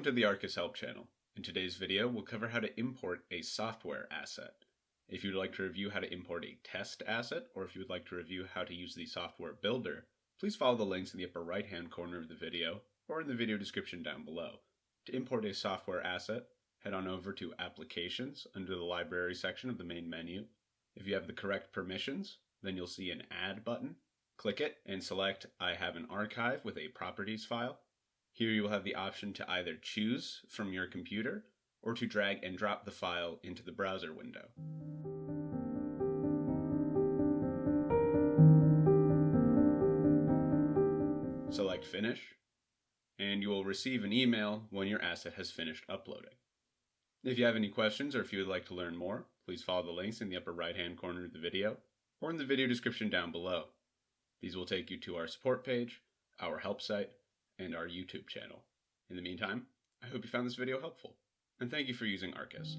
Welcome to the Arcus help channel. In today's video, we'll cover how to import a software asset. If you'd like to review how to import a test asset, or if you would like to review how to use the software builder, please follow the links in the upper right-hand corner of the video, or in the video description down below. To import a software asset, head on over to Applications under the Library section of the main menu. If you have the correct permissions, then you'll see an Add button. Click it and select I have an archive with a properties file. Here you will have the option to either choose from your computer or to drag and drop the file into the browser window. Select Finish, and you will receive an email when your asset has finished uploading. If you have any questions or if you would like to learn more, please follow the links in the upper right-hand corner of the video or in the video description down below. These will take you to our support page, our help site, and our YouTube channel. In the meantime, I hope you found this video helpful, and thank you for using Arcus.